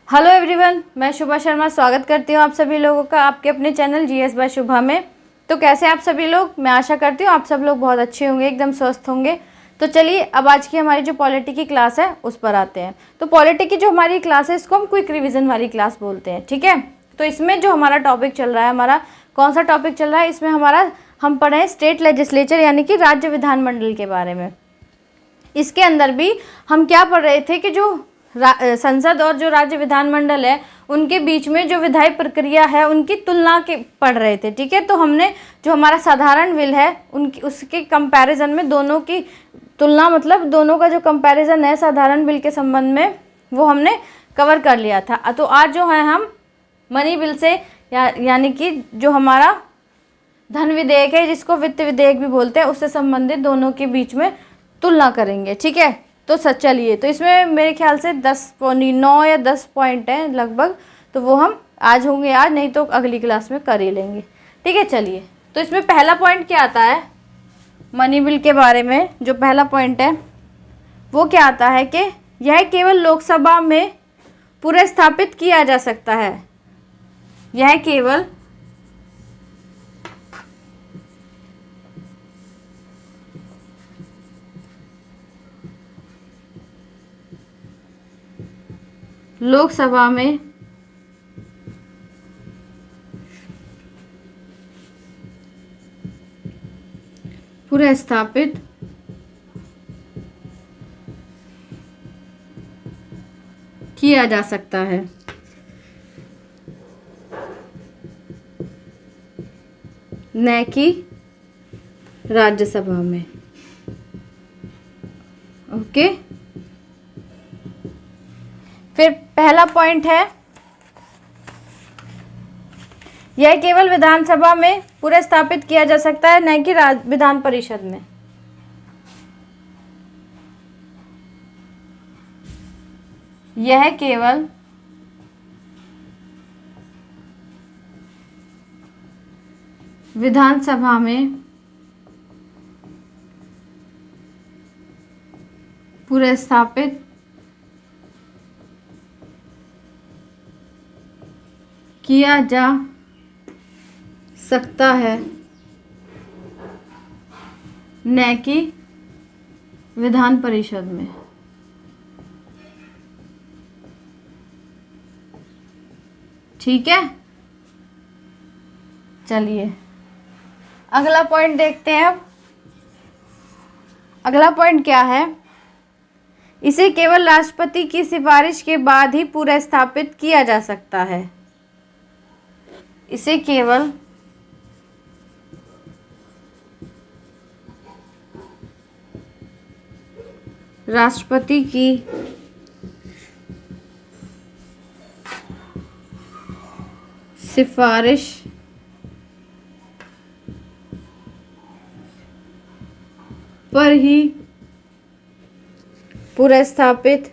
Hello everyone, मैं शुभा शर्मा स्वागत करती हूँ आप सभी लोगों का आपके अपने चैनल जीएस बाय शुभा में। तो कैसे आप सभी लोग? मैं आशा करती हूँ आप सब लोग बहुत अच्छे होंगे, एकदम स्वस्थ होंगे। तो चलिए अब आज की हमारी जो पॉलिटी की क्लास है उस पर आते हैं। तो पॉलिटी की जो हमारी क्लास है इसको हम क्विक रिविज़न वाली क्लास बोलते हैं, ठीक है। तो इसमें जो हमारा टॉपिक चल रहा है, हमारा कौन सा टॉपिक चल रहा है, इसमें हमारा हम पढ़े हैं स्टेट लेजिस्लेचर यानी कि राज्य विधानमंडल के बारे में। इसके अंदर भी हम क्या पढ़ रहे थे कि जो संसद और जो राज्य विधानमंडल है उनके बीच में जो विधायी प्रक्रिया है उनकी तुलना के पढ़ रहे थे, ठीक है। तो हमने जो हमारा साधारण बिल है उनकी उसके कंपैरिजन में दोनों की तुलना, मतलब दोनों का जो कंपैरिजन है साधारण बिल के संबंध में, वो हमने कवर कर लिया था। तो आज जो है हम मनी बिल से यानी कि जो हमारा धन विधेयक है जिसको वित्त विधेयक भी बोलते हैं उससे संबंधित दोनों के बीच में तुलना करेंगे, ठीक है। तो चलिए, तो इसमें मेरे ख्याल से 9 या 10 पॉइंट हैं लगभग, तो वो हम आज होंगे, आज नहीं तो अगली क्लास में कर ही लेंगे, ठीक है। चलिए, तो इसमें पहला पॉइंट क्या आता है मनी बिल के बारे में, जो पहला पॉइंट है वो क्या आता है कि यह केवल लोकसभा में पुनर्स्थापित किया जा सकता है। यह केवल लोकसभा में पुनर्स्थापित किया जा सकता है, न कि राज्यसभा में। ओके, फिर पहला पॉइंट है यह केवल विधानसभा में पुनर्स्थापित किया जा सकता है, न कि विधान परिषद में। यह केवल विधानसभा में पुनर्स्थापित किया जा सकता है, न कि विधान परिषद में। ठीक है, चलिए अगला पॉइंट देखते हैं। अब अगला पॉइंट क्या है, इसे केवल राष्ट्रपति की सिफारिश के बाद ही पुनर्स्थापित किया जा सकता है। इसे केवल राष्ट्रपति की सिफारिश पर ही पुनर्स्थापित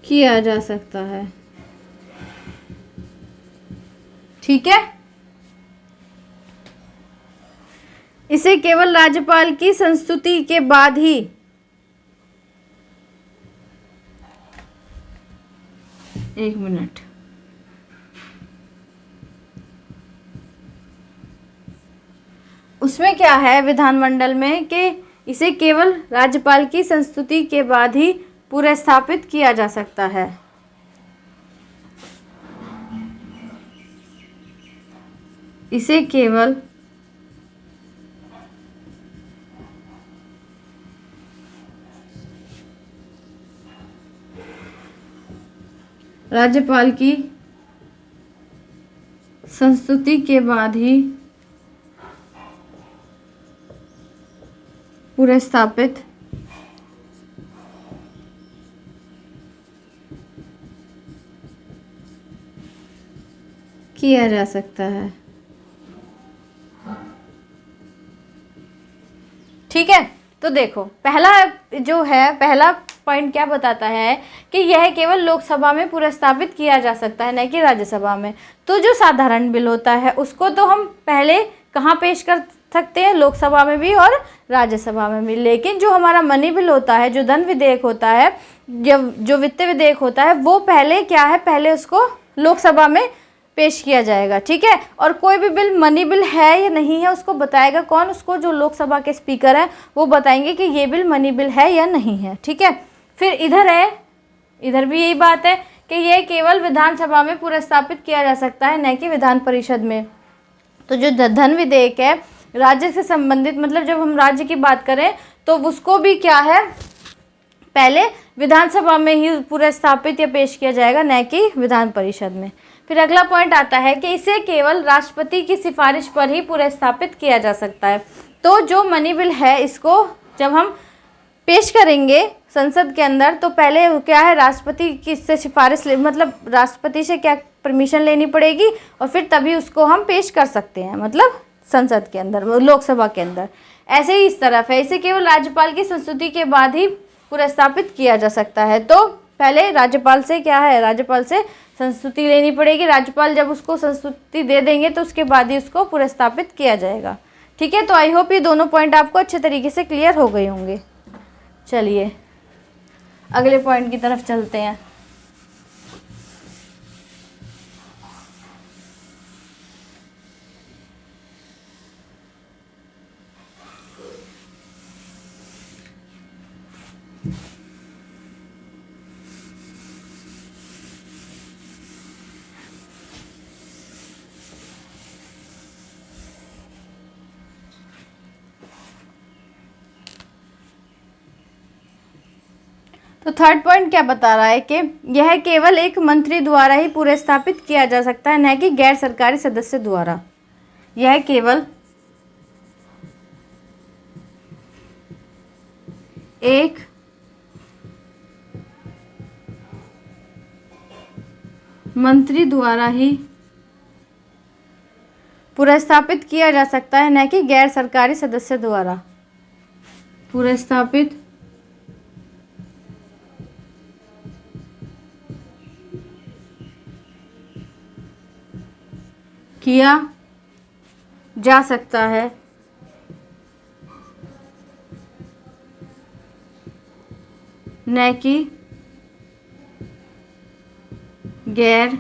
किया जा सकता है, ठीक है। इसे केवल राज्यपाल की संस्तुति के बाद ही एक मिनट, उसमें क्या है विधानमंडल में कि इसे केवल राज्यपाल की संस्तुति के बाद ही पुनर्स्थापित किया जा सकता है। इसे केवल राज्यपाल की संस्तुति के बाद ही पुनर्स्थापित किया जा सकता है, ठीक है। तो देखो पहला जो है, पहला पॉइंट क्या बताता है कि यह केवल लोकसभा में पुनर्स्थापित किया जा सकता है, न कि राज्यसभा में। तो जो साधारण बिल होता है उसको तो हम पहले कहाँ पेश कर सकते हैं लोकसभा में भी और राज्यसभा में भी। लेकिन जो हमारा मनी बिल होता है, जो धन विधेयक होता है, जो वित्त विधेयक होता है, वो पहले क्या है, पहले उसको लोकसभा में पेश किया जाएगा। ठीक है, और कोई भी बिल मनी बिल है या नहीं है उसको बताएगा कौन, उसको जो लोकसभा के स्पीकर हैं वो बताएंगे कि ये बिल मनी बिल है या नहीं है। ठीक है, फिर इधर है, इधर भी यही बात है कि ये केवल विधानसभा में पुरस्तापित किया जा सकता है, न कि विधान परिषद में। तो जो धन विधेयक है राज्य से संबंधित, मतलब जब हम राज्य की बात करें तो उसको भी क्या है, पहले विधानसभा में ही पुरस्तापित या पेश किया जाएगा, न कि विधान परिषद में। फिर अगला पॉइंट आता है कि इसे केवल राष्ट्रपति की सिफारिश पर ही पुरस्तापित किया जा सकता है। तो जो मनी बिल है इसको जब हम पेश करेंगे संसद के अंदर तो पहले क्या है, राष्ट्रपति की इससे सिफारिश मतलब राष्ट्रपति से क्या परमिशन लेनी पड़ेगी और फिर तभी उसको हम पेश कर सकते हैं, मतलब संसद के अंदर, लोकसभा के अंदर। ऐसे ही इस तरफ है, इसे केवल राज्यपाल की संस्तुति के बाद ही पुरस्तापित किया जा सकता है। तो पहले राज्यपाल से क्या है, राज्यपाल से संस्तुति लेनी पड़ेगी, राज्यपाल जब उसको संस्तुति दे देंगे तो उसके बाद ही उसको पुरस्तापित किया जाएगा। ठीक है, तो आई होप ये दोनों पॉइंट आपको अच्छे तरीके से क्लियर हो गए होंगे। चलिए अगले पॉइंट की तरफ चलते हैं। तो थर्ड पॉइंट क्या बता रहा है कि यह केवल एक मंत्री द्वारा ही पुरस्तापित किया जा सकता है, न कि गैर सरकारी सदस्य द्वारा। यह केवल एक मंत्री द्वारा ही पुरस्तापित किया जा सकता है, न कि गैर सरकारी सदस्य द्वारा पुरस्तापित किया जा सकता है, न कि गैर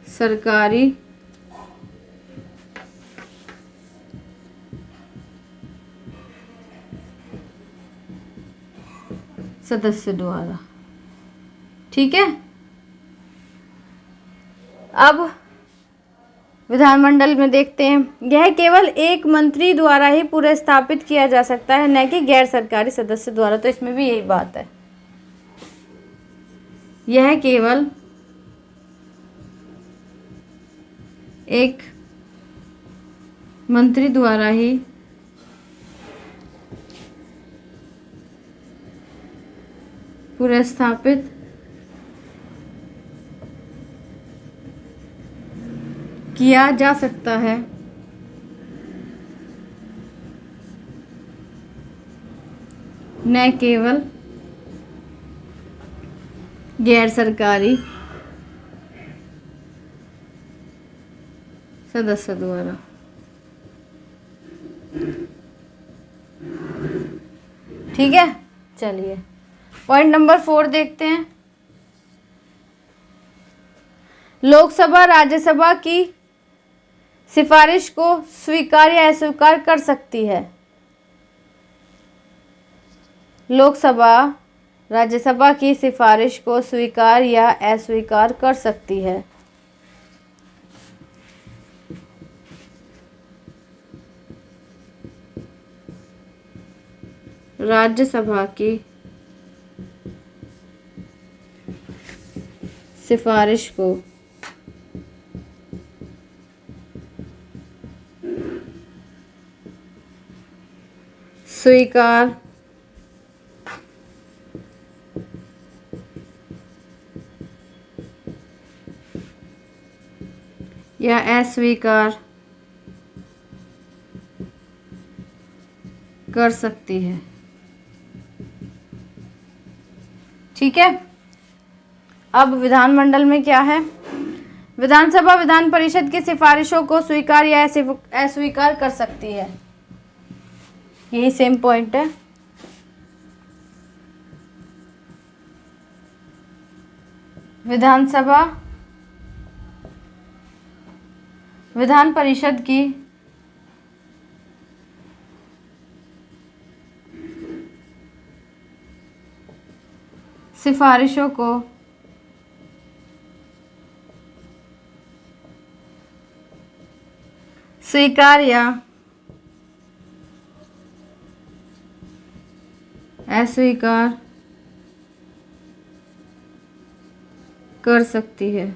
सरकारी सदस्य द्वारा। ठीक है, अब विधानमंडल में देखते हैं, यह केवल एक मंत्री द्वारा ही पुरस्तापित किया जा सकता है, न कि गैर सरकारी सदस्य द्वारा। तो इसमें भी यही बात है, यह केवल एक मंत्री द्वारा ही पुरस्तापित किया जा सकता है, न केवल गैर सरकारी सदस्य द्वारा। ठीक है, चलिए पॉइंट नंबर 4 देखते हैं। लोकसभा राज्यसभा की सिफारिश को स्वीकार या अस्वीकार कर सकती है। लोकसभा राज्यसभा की सिफारिश को स्वीकार या अस्वीकार कर सकती है। राज्यसभा की सिफारिश को स्वीकार या अस्वीकार कर सकती है। ठीक है, अब विधानमंडल में क्या है, विधानसभा विधान परिषद की सिफारिशों को स्वीकार या अस्वीकार कर सकती है। यही सेम पॉइंट है। विधानसभा विधान परिषद की सिफारिशों को स्वीकार या अस्वीकार कर सकती है।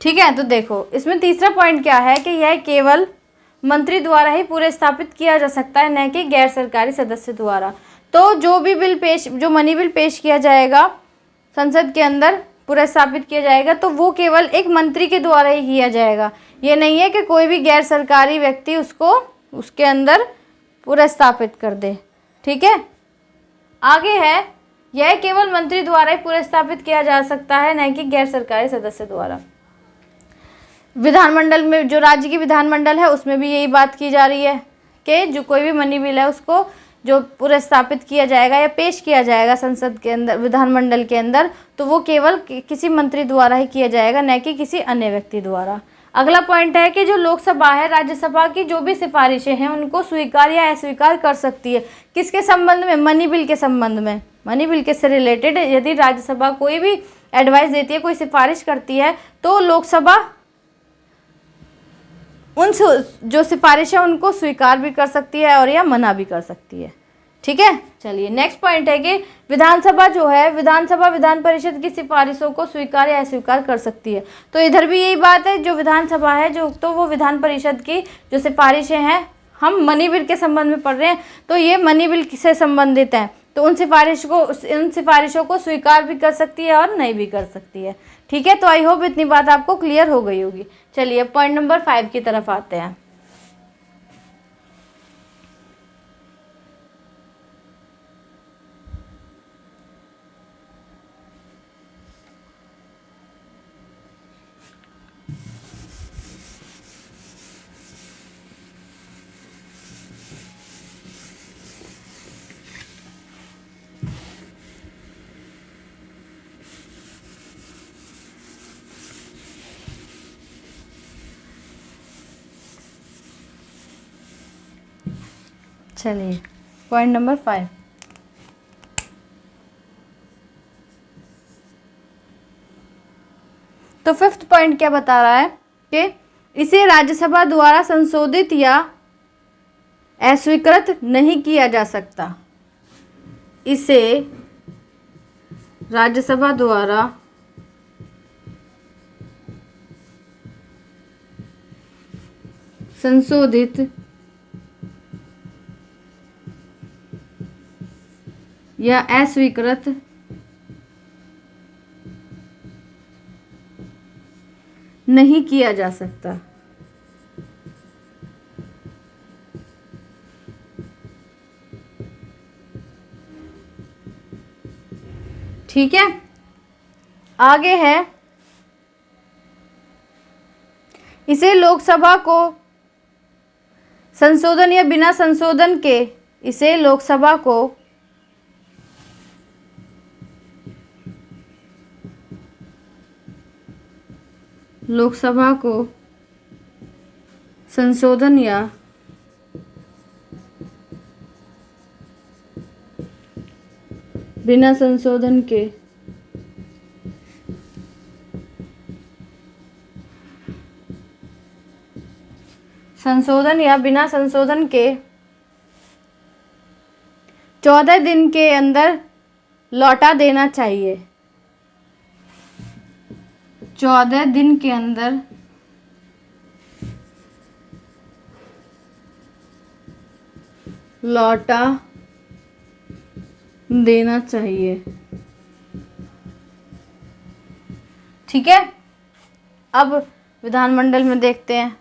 ठीक है, तो देखो इसमें तीसरा पॉइंट क्या है कि यह केवल मंत्री द्वारा ही पूरे स्थापित किया जा सकता है, न कि गैर सरकारी सदस्य द्वारा। तो जो मनी बिल पेश किया जाएगा संसद के अंदर, पूरा स्थापित किया जाएगा, तो वो केवल एक मंत्री के द्वारा ही किया जाएगा। ये नहीं है कि कोई भी गैर सरकारी व्यक्ति उसको उसके अंदर पूरा स्थापित कर दे। ठीक है, आगे है, यह केवल मंत्री द्वारा ही पूरा स्थापित किया जा सकता है, न कि गैर सरकारी सदस्य द्वारा। विधानमंडल में, जो राज्य की विधानमंडल है, उसमें भी यही बात की जा रही है कि जो कोई भी मनी बिल है उसको जो पूरा स्थापित किया जाएगा या पेश किया जाएगा संसद के अंदर, विधानमंडल के अंदर, तो वो केवल किसी मंत्री द्वारा ही किया जाएगा, न कि किसी अन्य व्यक्ति द्वारा। अगला पॉइंट है कि जो लोकसभा है, राज्यसभा की जो भी सिफारिशें हैं उनको स्वीकार या अस्वीकार कर सकती है। किसके संबंध में? मनी बिल के संबंध में। मनी बिल के से रिलेटेड यदि राज्यसभा कोई भी एडवाइस देती है, कोई सिफारिश करती है, तो लोकसभा उन जो सिफारिश है उनको स्वीकार भी कर सकती है और या मना भी कर सकती है। ठीक है, चलिए नेक्स्ट पॉइंट है कि विधानसभा जो है, विधानसभा विधान परिषद की सिफारिशों को स्वीकार या अस्वीकार कर सकती है। तो इधर भी यही बात है, जो विधानसभा है जो, तो वो विधान परिषद की जो सिफारिशें हैं, हम मनी बिल के संबंध में पढ़ रहे हैं, तो ये मनी बिल से संबंधित हैं, तो उन सिफारिशों को स्वीकार भी कर सकती है और नहीं भी कर सकती है। ठीक है, तो आई होप इतनी बात आपको क्लियर हो गई होगी। चलिए पॉइंट नंबर 5 की तरफ आते हैं। चलिए पॉइंट नंबर 5। तो फिफ्थ पॉइंट क्या बता रहा है कि इसे राज्यसभा द्वारा संशोधित या अस्वीकृत नहीं किया जा सकता। इसे राज्यसभा द्वारा संशोधित या अस्वीकृत नहीं किया जा सकता। ठीक है, आगे है, इसे लोकसभा को संशोधन या बिना संशोधन के, इसे लोकसभा को संशोधन या बिना संशोधन के संशोधन या बिना संशोधन के 14 दिन के अंदर लौटा देना चाहिए। 14 दिन के अंदर लौटा देना चाहिए। ठीक है, अब विधानमंडल में देखते हैं।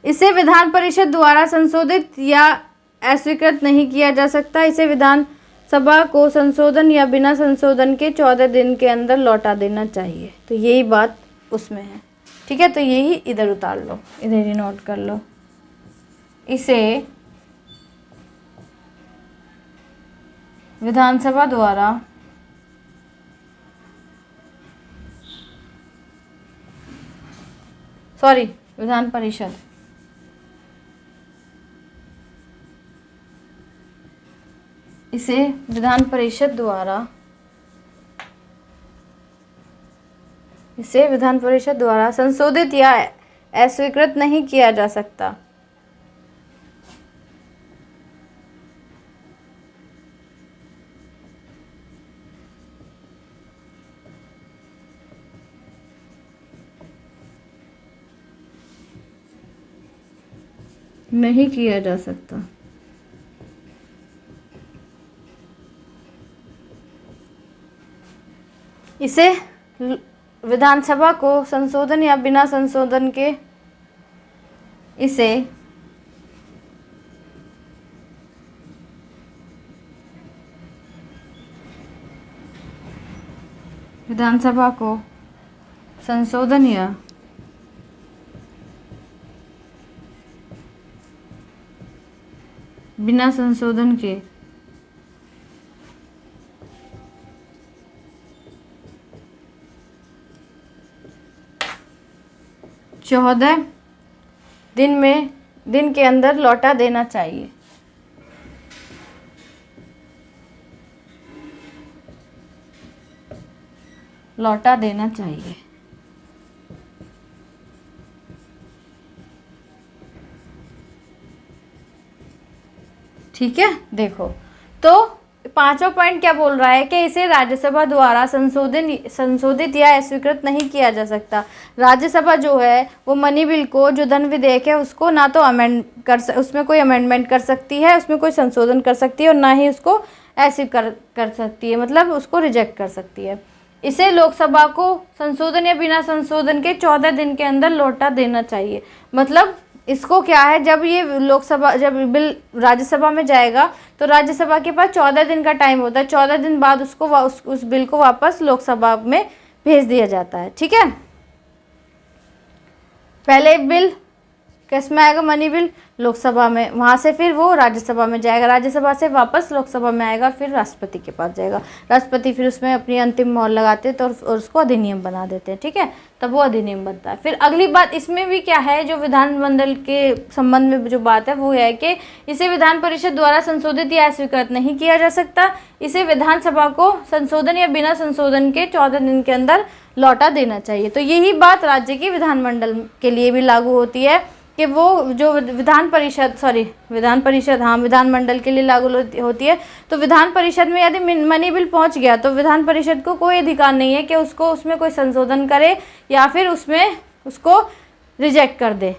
इसे विधान परिषद द्वारा संशोधित या अस्वीकृत नहीं किया जा सकता। इसे विधान सभा को संशोधन या बिना संशोधन के 14 दिन के अंदर लौटा देना चाहिए। तो यही बात उसमें है, ठीक है। तो यही इधर उतार लो, इधर ही नोट कर लो। इसे विधानसभा द्वारा विधान परिषद इसे विधान परिषद द्वारा संशोधित या अस्वीकृत नहीं किया जा सकता। नहीं किया जा सकता। इसे विधानसभा को संशोधन या बिना संशोधन के इसे विधानसभा को संशोधन या बिना संशोधन के 14 दिन के अंदर लौटा देना चाहिए। लौटा देना चाहिए। ठीक है, देखो तो पांचवा पॉइंट क्या बोल रहा है कि इसे राज्यसभा द्वारा संशोधित या अस्वीकृत नहीं किया जा सकता। राज्यसभा जो है वो मनी बिल को, जो धन विधेयक है, उसको ना तो उसमें कोई अमेंडमेंट कर सकती है, उसमें कोई संशोधन कर सकती है, और ना ही उसको ऐसे कर सकती है, मतलब उसको रिजेक्ट कर सकती है। इसे लोकसभा को संशोधन या बिना संशोधन के 14 दिन के अंदर लौटा देना चाहिए। मतलब इसको क्या है, जब ये जब बिल राज्यसभा में जाएगा तो राज्यसभा के पास 14 दिन का टाइम होता है। 14 दिन बाद उसको उस बिल को वापस लोकसभा में भेज दिया जाता है। ठीक है, पहले बिल किस में आएगा, मनी बिल लोकसभा में, वहाँ से फिर वो राज्यसभा में जाएगा, राज्यसभा से वापस लोकसभा में आएगा, फिर राष्ट्रपति के पास जाएगा, राष्ट्रपति फिर उसमें अपनी अंतिम मोहर लगाते हैं तो और उसको अधिनियम बना देते हैं। ठीक है, तब वो अधिनियम बनता है। फिर अगली बात इसमें भी क्या है, जो विधानमंडल के संबंध में जो बात है वो है कि इसे विधान परिषद द्वारा संशोधित या स्वीकृत नहीं किया जा सकता। इसे विधानसभा को संशोधन या बिना संशोधन के 14 दिन के अंदर लौटा देना चाहिए। तो यही बात राज्य की विधानमंडल के लिए भी लागू होती है कि वो जो विधानमंडल के लिए लागू होती है। तो विधान परिषद में यदि मनी बिल पहुंच गया तो विधान परिषद को कोई अधिकार नहीं है कि उसमें कोई संशोधन करे या फिर उसको रिजेक्ट कर दे।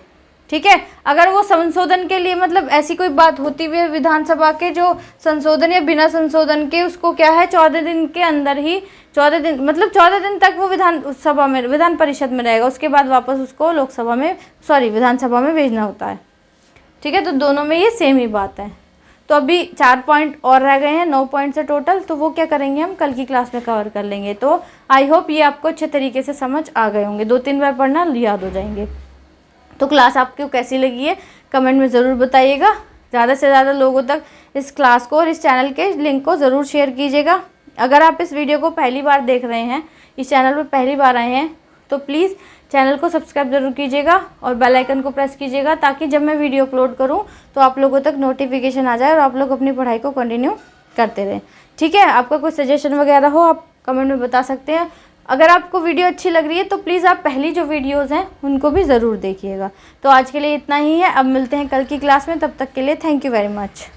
ठीक है, अगर वो संशोधन के लिए, मतलब ऐसी कोई बात होती हुई विधानसभा के जो संशोधन या बिना संशोधन के, उसको क्या है 14 दिन के अंदर ही 14 दिन, मतलब 14 दिन तक वो विधान परिषद में रहेगा, उसके बाद वापस उसको विधानसभा में भेजना होता है। ठीक है, तो दोनों में ये सेम ही बात है। तो अभी 4 पॉइंट और रह गए हैं 9 पॉइंट से टोटल, तो वो क्या करेंगे हम कल की क्लास में कवर कर लेंगे। तो आई होप ये आपको अच्छे तरीके से समझ आ गए होंगे, 2-3 बार पढ़ना याद हो जाएंगे। तो क्लास आपको कैसी लगी है कमेंट में ज़रूर बताइएगा। ज़्यादा से ज़्यादा लोगों तक इस क्लास को और इस चैनल के लिंक को ज़रूर शेयर कीजिएगा। अगर आप इस वीडियो को पहली बार देख रहे हैं, इस चैनल पर पहली बार आए हैं, तो प्लीज़ चैनल को सब्सक्राइब ज़रूर कीजिएगा और बेल आइकन को प्रेस कीजिएगा, ताकि जब मैं वीडियो अपलोड करूं तो आप लोगों तक नोटिफिकेशन आ जाए और आप लोग अपनी पढ़ाई को कंटिन्यू करते रहें। ठीक है, आपका कोई सजेशन वगैरह हो आप कमेंट में बता सकते हैं। अगर आपको वीडियो अच्छी लग रही है तो प्लीज़ आप पहली जो वीडियोज़ हैं उनको भी ज़रूर देखिएगा। तो आज के लिए इतना ही है, अब मिलते हैं कल की क्लास में, तब तक के लिए थैंक यू वेरी मच।